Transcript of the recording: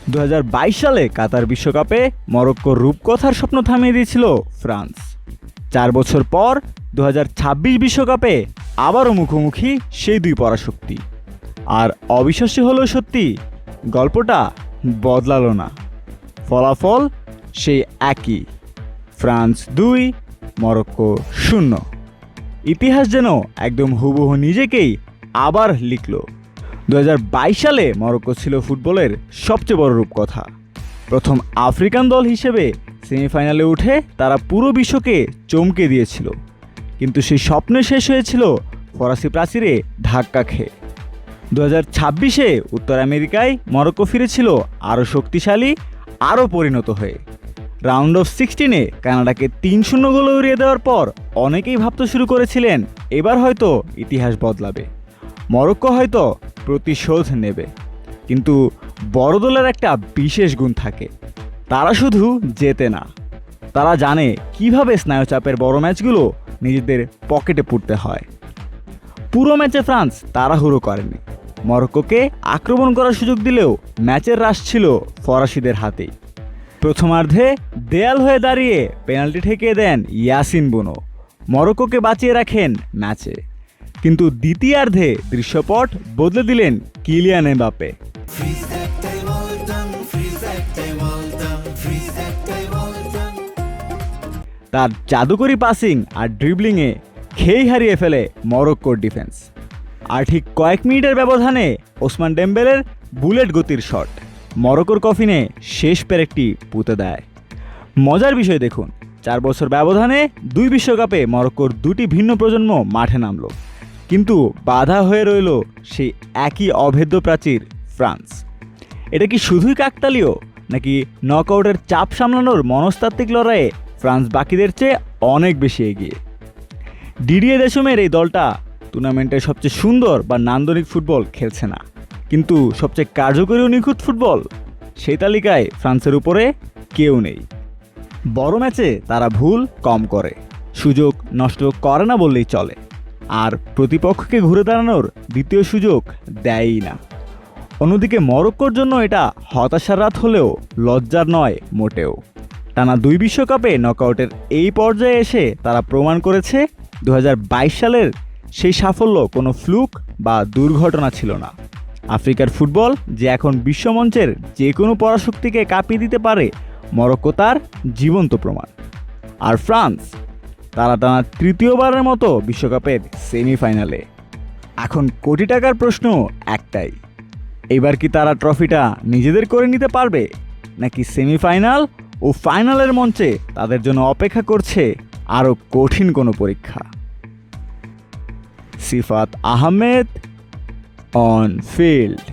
2022 সালে কাতার বিশ্বকাপে মরক্কোর রূপকথার স্বপ্ন থামিয়ে দিয়েছিল ফ্রান্স। 4 বছর পর 2026 বিশ্বকাপে আবারও মুখোমুখি সেই দুই পরাশক্তি। আর অবিশ্বাস্য হলেও সত্যি, গল্পটা বদলালো না। ফলাফল সেই একই, ফ্রান্স 2, মরক্কো 0। ইতিহাস যেন একদম হুবহু নিজেকেই আবার লিখল। 2022 সালে মরক্কো ছিল ফুটবলের সবচেয়ে বড় রূপকথা। প্রথম আফ্রিকান দল হিসেবে সেমিফাইনালে উঠে তারা পুরো বিশ্বকে চমকে দিয়েছিল। কিন্তু সেই স্বপ্ন শেষ হয়েছিল ফরাসি প্রাচীরে ধাক্কা খেয়ে। 2026-এ উত্তর আমেরিকায় মরক্কো ফিরেছিল আরও শক্তিশালী, আরও পরিণত হয়ে। রাউন্ড অফ 16-এ কানাডাকে 3-0 গোলে উড়িয়ে দেওয়ার পর অনেকেই ভাবতে শুরু করেছিলেন এবার হয়তো ইতিহাস বদলাবে, মরক্কো হয়তো প্রতিশোধ নেবে। কিন্তু বড় দলের একটা বিশেষ গুণ থাকে, তারা শুধু জেতে না, তারা জানে কিভাবে স্নায়ুচাপের বড় ম্যাচগুলো নিজেদের পকেটে পুরতে হয়। পুরো ম্যাচে ফ্রান্স তাড়াহুড়ো করেনি, মরক্কোকে আক্রমণ করার সুযোগ দিলেও ম্যাচের রাশ ছিল ফরাসিদের হাতেই। প্রথমার্ধে দেয়াল হয়ে দাঁড়িয়ে পেনাল্টি ঠেকিয়ে দেন ইয়াসিন বুনো, মরক্কোকে বাঁচিয়ে রাখেন ম্যাচে। কিন্তু দ্বিতীয়ার্ধে দৃশ্যপট বদলে দিলেন কিলিয়ান এমবাপ্পে। তার জাদুকরি পাসিং আর ড্রিবলিংয়ে খেই হারিয়ে ফেলে মরক্কোর ডিফেন্স। আর ঠিক কয়েক মিনিটের ব্যবধানে ওসমান ডেম্বেলের বুলেট গতির শট মরক্কোর কফিনে শেষ পেরেকটি পুঁতে দেয়। মজার বিষয় দেখুন, 4 বছর ব্যবধানে 2 বিশ্বকাপে মরক্কোর 2টি ভিন্ন প্রজন্ম মাঠে নামলো, কিন্তু বাধা হয়ে রইল সেই একই অভেদ্য প্রাচীর ফ্রান্স। এটা কি শুধুই কাকতালীয়, নাকি নকআউটের চাপ সামলানোর মনস্তাত্ত্বিক লড়াইয়ে ফ্রান্স বাকিদের চেয়ে অনেক বেশি এগিয়ে? ডিডিয়ে দেশমের এই দলটা টুর্নামেন্টের সবচেয়ে সুন্দর বা নান্দনিক ফুটবল খেলছে না, কিন্তু সবচেয়ে কার্যকরী ও নিখুঁত ফুটবল, সেই তালিকায় ফ্রান্সের উপরে কেউ নেই। বড় ম্যাচে তারা ভুল কম করে, সুযোগ নষ্ট করে না বললেই চলে, আর প্রতিপক্ষকে ঘুরে দাঁড়ানোর দ্বিতীয় সুযোগ দেয়ই না। অন্যদিকে মরক্কোর জন্য এটা হতাশার রাত হলেও লজ্জার নয় মোটেও। টানা 2 বিশ্বকাপে নকআউটের এই পর্যায়ে এসে তারা প্রমাণ করেছে 2022 সালের সেই সাফল্য কোনো ফ্লুক বা দুর্ঘটনা ছিল না। আফ্রিকার ফুটবল যে এখন বিশ্বমঞ্চের যে কোনো পরাশক্তিকে কাঁপিয়ে দিতে পারে, মরক্কো তার জীবন্ত প্রমাণ। আর ফ্রান্স, তারা টানা 3য়বারের মতো বিশ্বকাপের সেমিফাইনালে। এখন কোটি টাকার প্রশ্ন একটাই, এবার কি তারা ট্রফিটা নিজেদের করে নিতে পারবে, নাকি সেমিফাইনাল ও ফাইনালের মঞ্চে তাদের জন্য অপেক্ষা করছে আরও কঠিন কোনো পরীক্ষা? সিফাত আহমেদ, অন ফিল্ড।